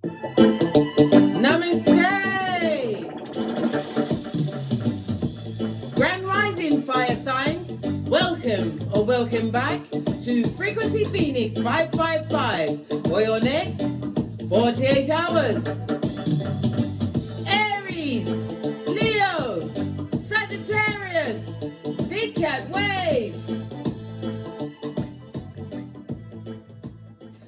Namaste! Grand Rising Fire Signs, welcome or welcome back to Frequency Phoenix 555 for your next 48 hours. Aries, Leo, Sagittarius, Big Cat Wave.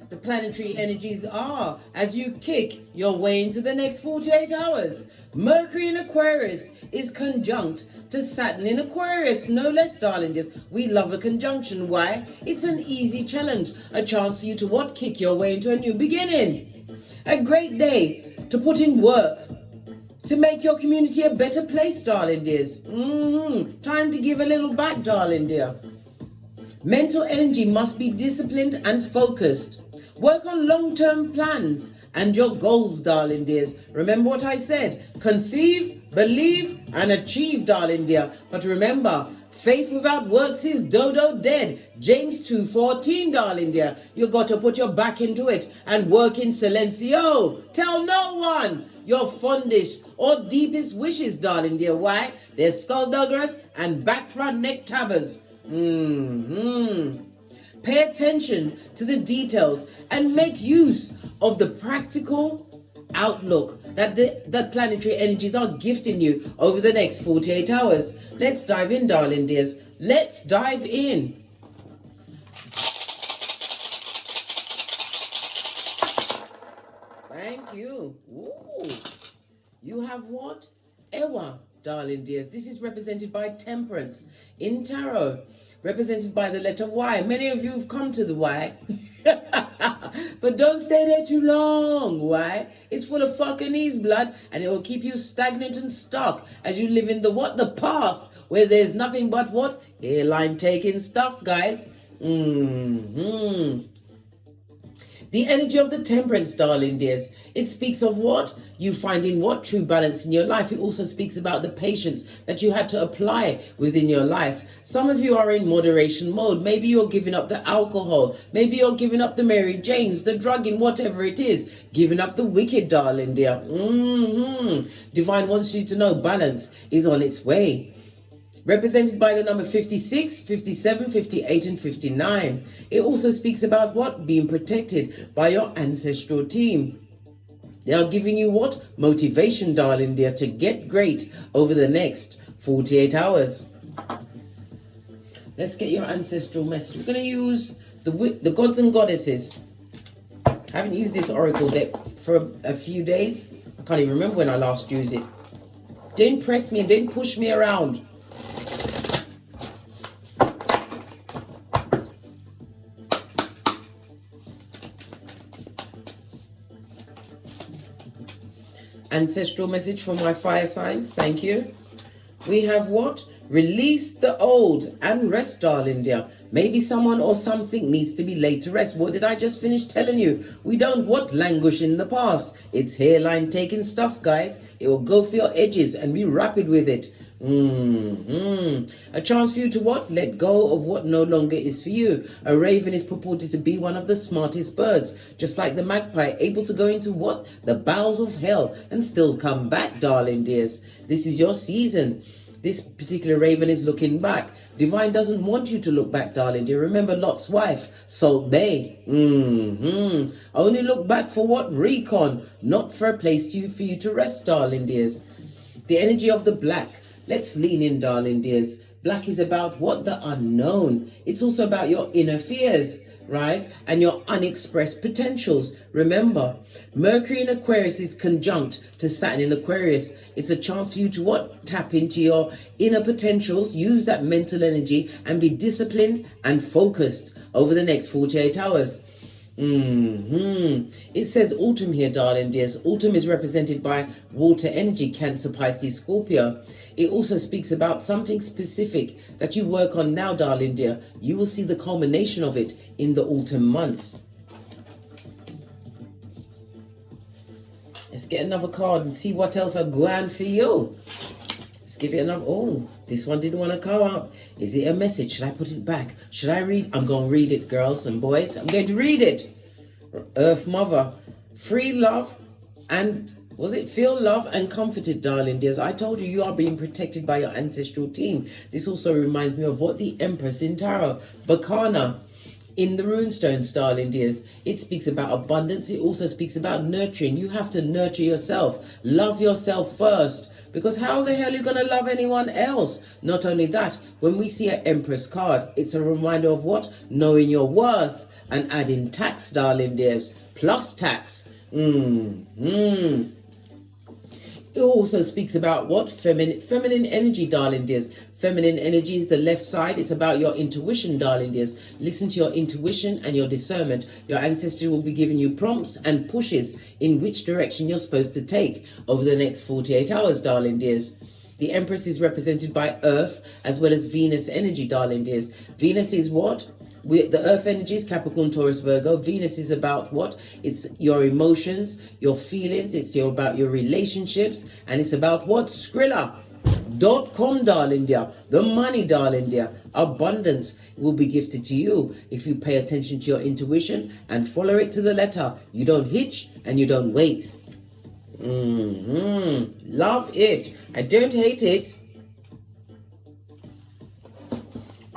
The planetary energies are as you kick your way into the next 48 hours. Mercury in Aquarius is conjunct to Saturn in Aquarius, no less, darling. We love a conjunction. Why? It's an easy challenge, a chance for you to what? Kick your way into a new beginning. A great day to put in work, to make your community a better place, darling dears. Time to give a little back, darling dear. Mental energy must be disciplined and focused. Work on long-term plans and your goals, darling dears. Remember what I said. Conceive, believe, and achieve, darling dear. But remember, faith without works is dodo dead. James 2:14, darling dear. You got to put your back into it and work in silencio. Tell no one your fondest or deepest wishes, darling dear. Why? There's skullduggerers and back front neck tabbers. Pay attention to the details and make use of the practical outlook that the planetary energies are gifting you over the next 48 hours. Let's dive in, darling dears. Let's dive in. Thank you. Ooh. You have what? Ewa, darling dears. This is represented by Temperance in Tarot, represented by the letter Y. Many of you have come to the Y. But don't stay there too long. Why? It's full of fucking blood, and it will keep you stagnant and stuck as you live in the what? The past, where there's nothing but what? Hairline taking stuff, guys. The energy of the Temperance, darling dears. It speaks of what? You finding what? True balance in your life. It also speaks about the patience that you had to apply within your life. Some of you are in moderation mode. Maybe you're giving up the alcohol. Maybe you're giving up the Mary Janes, the drugging, whatever it is. Giving up the wicked, darling dear. Divine wants you to know balance is on its way. Represented by the number 56, 57, 58, and 59. It also speaks about what? Being protected by your ancestral team. They are giving you what? Motivation, darling dear, to get great over the next 48 hours. Let's get your ancestral message. We're going to use the gods and goddesses. I haven't used this oracle deck for a few days. I can't even remember when I last used it. Don't press me and don't push me around. Ancestral message for my fire signs. Thank you. We have what? Release the old and rest, darling dear. Maybe someone or something needs to be laid to rest. What did I just finish telling you? We don't what? Languish in the past. It's hairline taking stuff, guys. It will go for your edges and be rapid with it. A chance for you to what? Let go of what no longer is for you. A raven is purported to be one of the smartest birds, just like the magpie, able to go into what? The bowels of hell and still come back, darling dears. This is your season. This particular raven is looking back. Divine doesn't want you to look back, darling dear. Remember Lot's wife, Salt Bay. Only look back for what? Recon, not for a place for you to rest, darling dears. The energy of the black. Let's lean in, darling dears. Black is about what? The unknown. It's also about your inner fears, right? And your unexpressed potentials. Remember, Mercury in Aquarius is conjunct to Saturn in Aquarius. It's a chance for you to what? Tap into your inner potentials, use that mental energy, and be disciplined and focused over the next 48 hours. It says autumn here, darling dears. Autumn is represented by water energy, Cancer, Pisces, Scorpio. It also speaks about something specific that you work on now, darling dear. You will see the culmination of it in the autumn months. Let's get another card and see what else are going for you. Let's give it another. Oh, this one didn't want to come out. Is it a message? Should I put it back? Should I read? I'm going to read it, girls and boys. I'm going to read it. Earth Mother. Free love And was it feel love and comforted, darling dears? I told you, you are being protected by your ancestral team. This also reminds me of what the Empress in Tarot, Bacana, in the runestones, darling dears. It speaks about abundance. It also speaks about nurturing. You have to nurture yourself. Love yourself first. Because how the hell are you going to love anyone else? Not only that, when we see an Empress card, it's a reminder of what? Knowing your worth and adding tax, darling dears. Plus tax. It also speaks about what? Feminine energy, darling dears. Feminine energy is the left side. It's about your intuition, darling dears. Listen to your intuition and your discernment. Your ancestors will be giving you prompts and pushes in which direction you're supposed to take over the next 48 hours, darling dears. The Empress is represented by Earth as well as Venus energy, darling dears. Venus is what? The Earth energy is Capricorn, Taurus, Virgo. Venus is about what? It's your emotions, your feelings. It's about your relationships. And it's about what? Skrilla.com, darling dear. The money, darling dear. Abundance will be gifted to you if you pay attention to your intuition and follow it to the letter. You don't hitch and you don't wait. Love it. I don't hate it.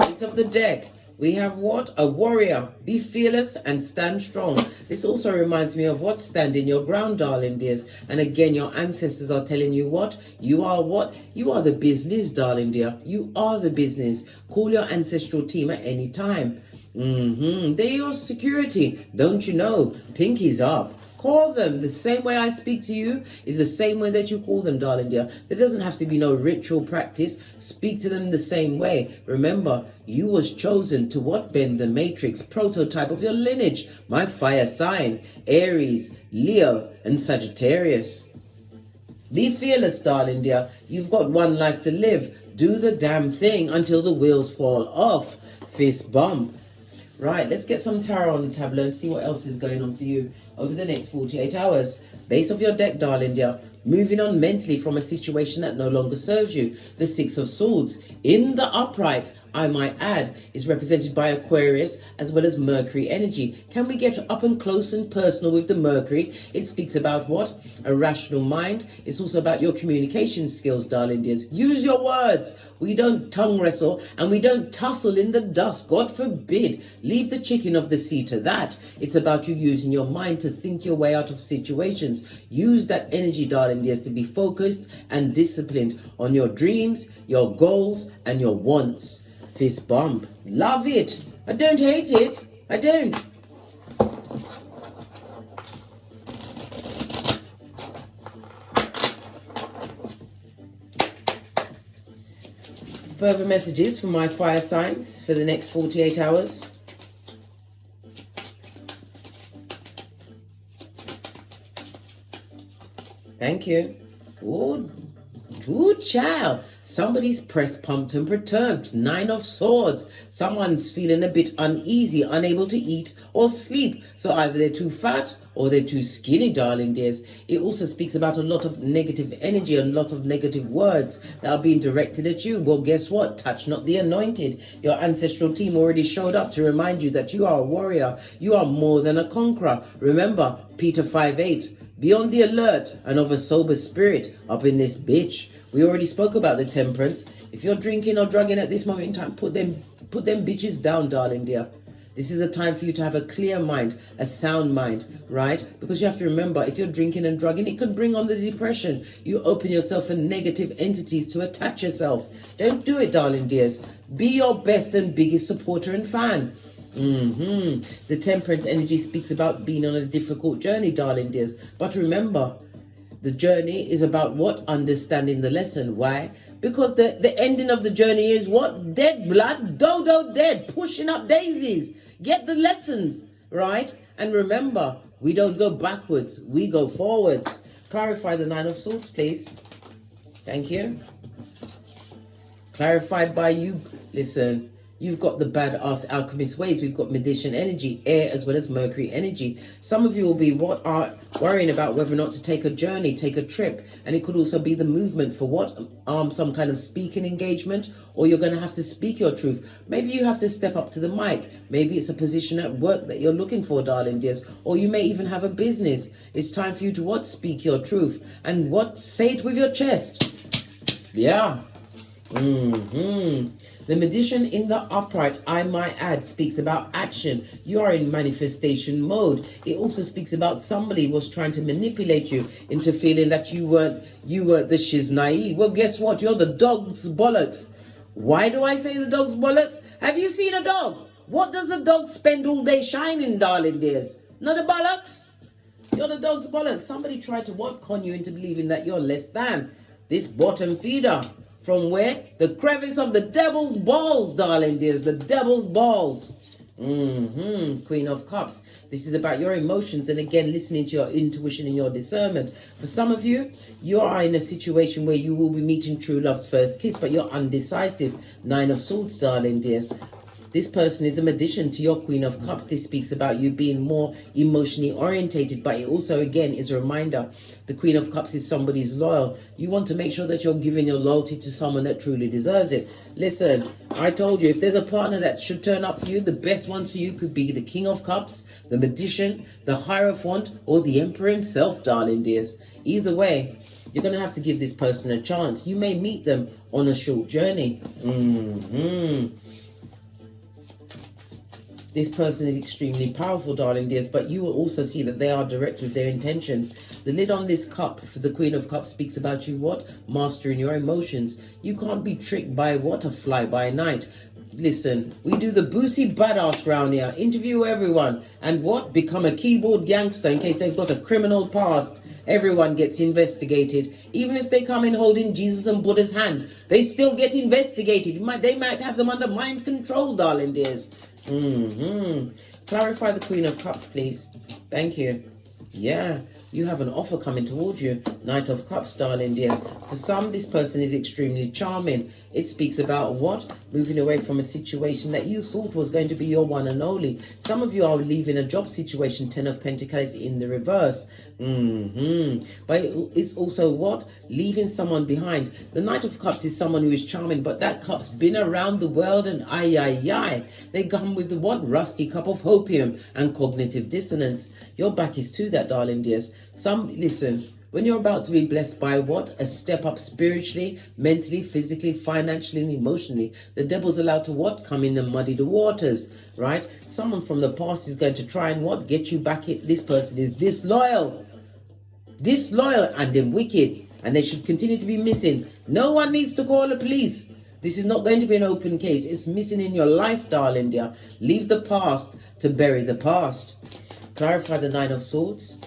Piece of the deck. We have what? A warrior. Be fearless and stand strong. This also reminds me of what? Standing your ground, darling dears. And again, your ancestors are telling you what? You are what? You are the business, darling dear. You are the business. Call your ancestral team at any time. They're your security. Don't you know? Pinkies up. Call them. The same way I speak to you is the same way that you call them, darling dear. There doesn't have to be no ritual practice. Speak to them the same way. Remember, you was chosen to what? Bend the matrix, prototype of your lineage. My fire sign, Aries, Leo, and Sagittarius. Be fearless, darling dear. You've got one life to live. Do the damn thing until the wheels fall off. Fist bump. Right, let's get some tarot on the tableau and see what else is going on for you over the next 48 hours. Base of your deck, darling dear. Moving on mentally from a situation that no longer serves you. The Six of Swords. In the upright, I might add, is represented by Aquarius as well as Mercury energy. Can we get up and close and personal with the Mercury? It speaks about what? A rational mind. It's also about your communication skills, darling dears. Use your words. We don't tongue wrestle and we don't tussle in the dust. God forbid. Leave the chicken of the sea to that. It's about you using your mind to think your way out of situations. Use that energy, darling dears, to be focused and disciplined on your dreams, your goals, and your wants. Fist bump. Love it. I don't hate it. I don't. Further messages for my fire signs for the next 48 hours. Thank you. Good child. Somebody's pressed, pumped, and perturbed. 9 of Swords. Someone's feeling a bit uneasy, unable to eat or sleep. So either they're too fat or they're too skinny, darling dears. It also speaks about a lot of negative energy and a lot of negative words that are being directed at you. Well, guess what? Touch not the anointed. Your ancestral team already showed up to remind you that you are a warrior. You are more than a conqueror. Remember, Peter 5:8. Be on the alert and of a sober spirit up in this bitch. We already spoke about the temperance. If you're drinking or drugging at this moment in time, put them bitches down, darling dear. This is a time for you to have a clear mind, a sound mind, right? Because you have to remember, if you're drinking and drugging, it could bring on the depression. You open yourself for negative entities to attach yourself. Don't do it, darling dears. Be your best and biggest supporter and fan. The temperance energy speaks about being on a difficult journey, darling dears. But remember, the journey is about what? Understanding the lesson. Why? Because the ending of the journey is what? Dead blood, dodo dead, pushing up daisies. Get the lessons, right? And remember, we don't go backwards, we go forwards. Clarify the 9 of Swords, please. Thank you. Clarified by you. Listen, You've got the badass alchemist ways. We've got magician energy, air as well as Mercury energy. Some of you will be worrying about whether or not to take a journey, take a trip. And it could also be the movement for what? Some kind of speaking engagement, or you're going to have to speak your truth. Maybe you have to step up to the mic. Maybe it's a position at work that you're looking for, darling dears. Or you may even have a business. It's time for you to what? Speak your truth. And what? Say it with your chest. Yeah. The magician in the upright, I might add, speaks about action. You are in manifestation mode. It also speaks about somebody was trying to manipulate you into feeling that you weren't the shiznai. Well, guess what? You're the dog's bollocks. Why do I say the dog's bollocks? Have you seen a dog? What does the dog spend all day shining, darling dears? Not the bollocks. You're the dog's bollocks. Somebody tried to what? Con you into believing that you're less than this bottom feeder. From where? The crevice of the devil's balls, darling dears. The devil's balls. Queen of Cups. This is about your emotions and again listening to your intuition and your discernment. For some of you, you are in a situation where you will be meeting true love's first kiss, but you're undecisive. 9 of Swords, darling dears. This person is an addition to your Queen of Cups. This speaks about you being more emotionally orientated, but it also, again, is a reminder. The Queen of Cups is somebody who's loyal. You want to make sure that you're giving your loyalty to someone that truly deserves it. Listen, I told you, if there's a partner that should turn up for you, the best ones for you could be the King of Cups, the Magician, the Hierophant, or the Emperor himself, darling dears. Either way, you're going to have to give this person a chance. You may meet them on a short journey. This person is extremely powerful, darling dears, but you will also see that they are direct with their intentions. The lid on this cup for the Queen of Cups speaks about you what? Mastering your emotions. You can't be tricked by what? A fly-by-night. Listen, we do the boosie badass round here. Interview everyone. And what? Become a keyboard gangster in case they've got a criminal past. Everyone gets investigated. Even if they come in holding Jesus and Buddha's hand, they still get investigated. They might have them under mind control, darling dears. Clarify the Queen of Cups, please. Thank you. Yeah, you have an offer coming towards you. Knight of Cups, darling dears. For some, this person is extremely charming. It speaks about what? Moving away from a situation that you thought was going to be your one and only. Some of you are leaving a job situation. 10 of Pentacles in the reverse. But it's also what? Leaving someone behind. The Knight of Cups is someone who is charming, but that cup's been around the world and they come with the what? Rusty cup of opium and cognitive dissonance. Your back is to that, darling dears. Listen, when you're about to be blessed by what? A step up spiritually, mentally, physically, financially, and emotionally. The devil's allowed to what? Come in and muddy the waters, right? Someone from the past is going to try and what? Get you back in. This person is disloyal, and then wicked, and they should continue to be missing. No one needs to call the police. This is not going to be an open case. It's missing in your life, darling dear. Leave the past to bury the past. Clarify the 9 of Swords.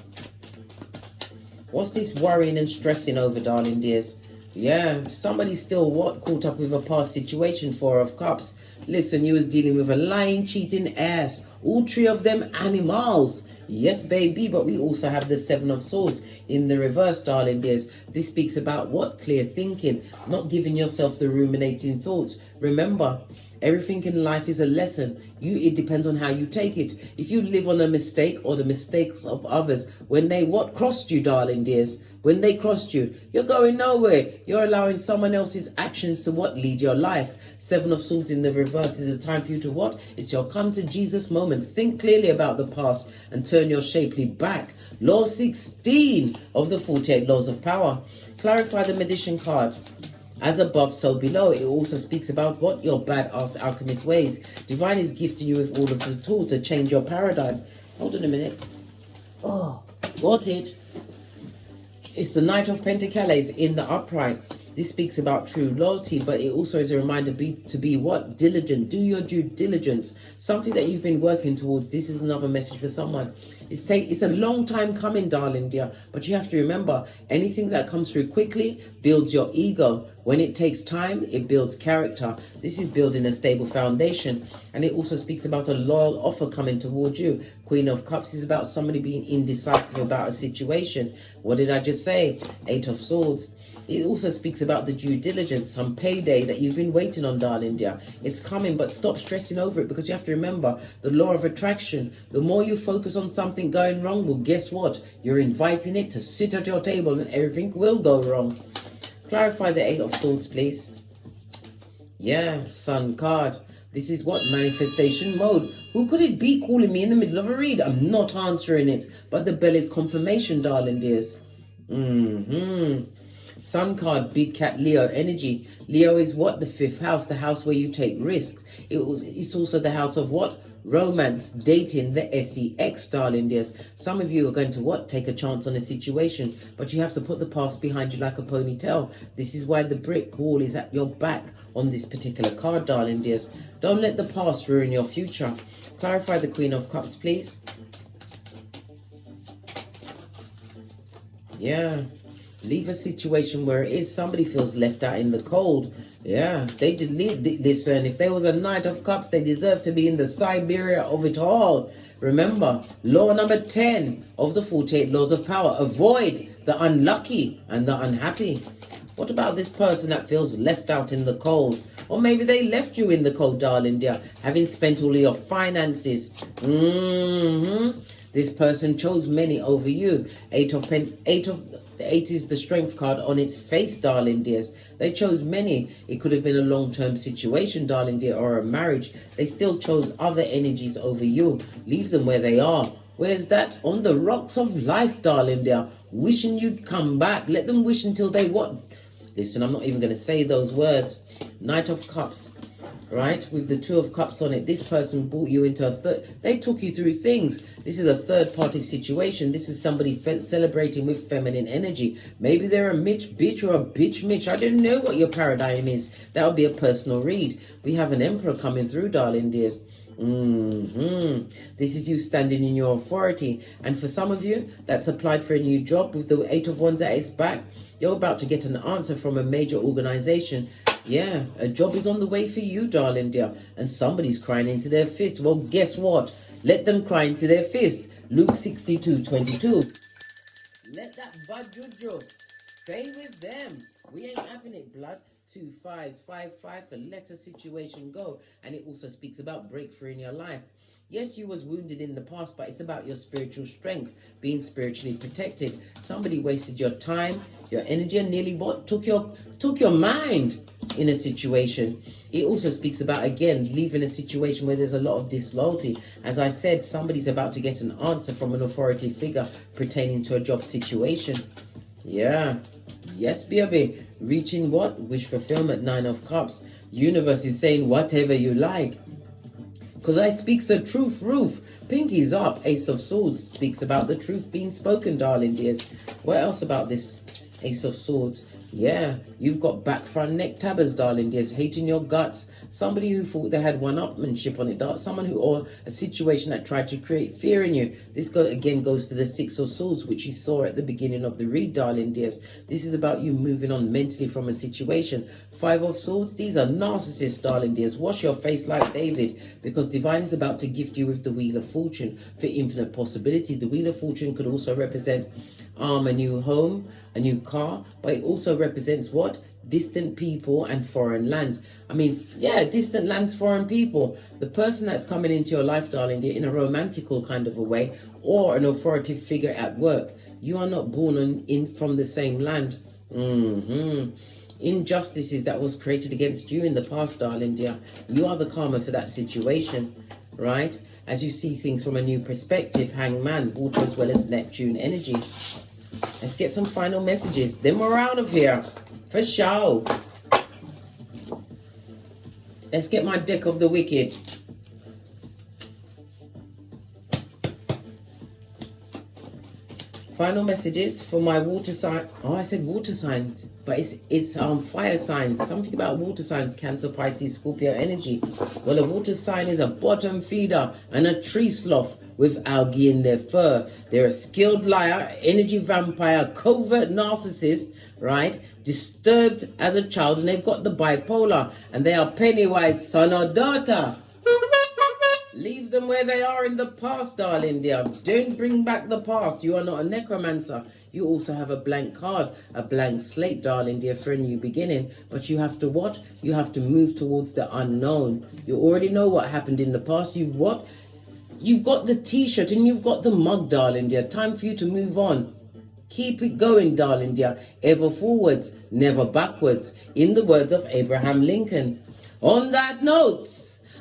What's this worrying and stressing over, darling dears? Yeah, somebody's still what? Caught up with a past situation. 4 of Cups. Listen, you was dealing with a lying, cheating ass. All 3 of them animals. Yes, baby, but we also have the 7 of Swords in the reverse, darling dears. This speaks about what? Clear thinking, not giving yourself the ruminating thoughts. Remember, everything in life is a lesson. It depends on how you take it. If you live on a mistake or the mistakes of others, when they what? Crossed you, darling dears. When they crossed you, you're going nowhere. You're allowing someone else's actions to what? Lead your life. 7 of Swords in the reverse is a time for you to what? It's your come to Jesus moment. Think clearly about the past and turn your shapely back. Law 16 of the 48 laws of power. Clarify the Magician card. As above, so below. It also speaks about what? Your badass alchemist ways. Divine is gifting you with all of the tools to change your paradigm. Hold on a minute. Oh, got it. It's the Knight of Pentacles in the upright. This speaks about true loyalty, but it also is a reminder to be what? Diligent. Do your due diligence. Something that you've been working towards. This is another message for someone. It's a long time coming, darling dear. But you have to remember, anything that comes through quickly builds your ego. When it takes time, it builds character. This is building a stable foundation. And it also speaks about a loyal offer coming towards you. Queen of Cups is about somebody being indecisive about a situation. What did I just say? 8 of Swords. It also speaks about the due diligence, some payday that you've been waiting on, darling dear. It's coming, but stop stressing over it, because you have to remember the law of attraction. The more you focus on something going wrong, well, guess what? You're inviting it to sit at your table and everything will go wrong. Clarify the 8 of Swords, please. Yeah, Sun card. This is what? Manifestation mode. Who could it be calling me in the middle of a read? I'm not answering it, but the bell is confirmation, darling dears. Sun card, big cat, Leo energy. Leo is what? The 5th house, the house where you take risks. It's also the house of what? Romance, dating, the sex, darling dears. Some of you are going to what? Take a chance on a situation, but you have to put the past behind you like a ponytail. This is why the brick wall is at your back on this particular card, darling dears. Don't let the past ruin your future. Clarify the Queen of Cups, please. Yeah. Leave a situation where it is somebody feels left out in the cold. Yeah, they did listen. If there was a Knight of Cups, they deserve to be in the Siberia of it all. Remember, law number 10 of the 48 laws of power. Avoid the unlucky and the unhappy. What about this person that feels left out in the cold? Or maybe they left you in the cold, darling dear, having spent all of your finances. This person chose many over you. 8 is the strength card on its face, darling dears. They chose many. It could have been a long-term situation, darling dear, or a marriage. They still chose other energies over you. Leave them where they are. Where's that? On the rocks of life, darling dear. Wishing you'd come back. Let them wish until they what? Listen, I'm not even going to say those words. Knight of Cups. Right, with the 2 of Cups on it, this person brought you into a they took you through things. This is a third-party situation. This is somebody celebrating with feminine energy. Maybe they're a Mitch bitch or a bitch Mitch. I don't know what your paradigm is. That would be a personal read. We have an Emperor coming through, darling dears. This is you standing in your authority. And for some of you, that's applied for a new job with the 8 of Wands at its back. You're about to get an answer from a major organization. Yeah, a job is on the way for you, darling dear. And somebody's crying into their fist. Well, guess what? Let them cry into their fist. Luke 62:22. Let that bad juju stay with them. We ain't having it, blood. 2 5s, 5 5 for let a situation go. And it also speaks about breakthrough in your life. Yes, you was wounded in the past, but it's about your spiritual strength, being spiritually protected. Somebody wasted your time, your energy, and nearly what? Took your mind in a situation. It also speaks about, again, leaving a situation where there's a lot of disloyalty. As I said, somebody's about to get an answer from an authority figure pertaining to a job situation. Yeah. Yes, baby. Reaching what? Wish fulfillment, 9 of Cups. Universe is saying whatever you like. Because I speaks the truth, roof. Pinky's up. Ace of Swords speaks about the truth being spoken, darling dears. What else about this Ace of Swords? Yeah, you've got back, front, neck tabbers, darling dears, hating your guts. Somebody who thought they had one-upmanship on it. Someone who, or a situation that tried to create fear in you. This again goes to the 6 of Swords, which you saw at the beginning of the read, darling dears. This is about you moving on mentally from a situation. 5 of Swords, these are narcissists, darling dears. Wash your face like David, because Divine is about to gift you with the Wheel of Fortune for infinite possibility. The Wheel of Fortune could also represent a new home, a new car, but it also represents what? Distant people and foreign lands. I mean, yeah, distant lands, foreign people. The person that's coming into your life, darling, in a romantical kind of a way, or an authoritative figure at work. You are not born from the same land. Injustices that was created against you in the past, darling dear. You are the karma for that situation, right? As you see things from a new perspective, Hangman, water as well as Neptune energy. Let's get some final messages. Then we're out of here. For sure. Let's get my deck of the wicked. Final messages for my water sign. Oh, I said water signs, but it's fire signs. Something about water signs, Cancer, Pisces, Scorpio energy. Well, a water sign is a bottom feeder and a tree sloth with algae in their fur. They're a skilled liar, energy vampire, covert narcissist, right? Disturbed as a child, and they've got the bipolar, and they are Pennywise, son or daughter. Leave them where they are in the past, darling dear. Don't bring back the past. You are not a necromancer. You also have a blank card, a blank slate, darling dear, for a new beginning. But you have to what? You have to move towards the unknown. You already know what happened in the past. You've what? You've got the t-shirt and you've got the mug, darling dear. Time for you to move on. Keep it going, darling dear. Ever forwards, never backwards. In the words of Abraham Lincoln. On that note,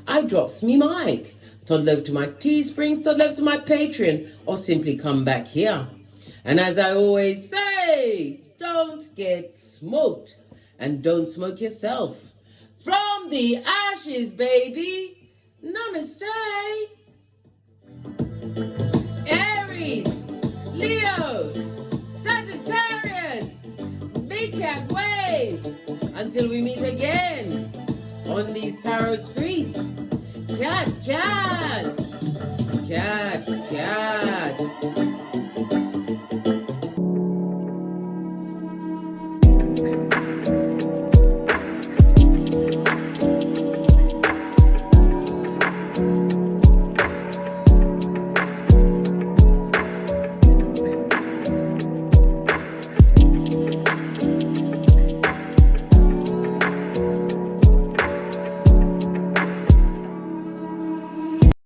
I drops me mic. Toddle over to my Teesprings, toddle over to my Patreon, or simply come back here. And as I always say, don't get smoked, and don't smoke yourself. From the ashes, baby, namaste. Aries, Leo, Sagittarius, big cat wave. Until we meet again on these tarot streets. Cat, cat, cat.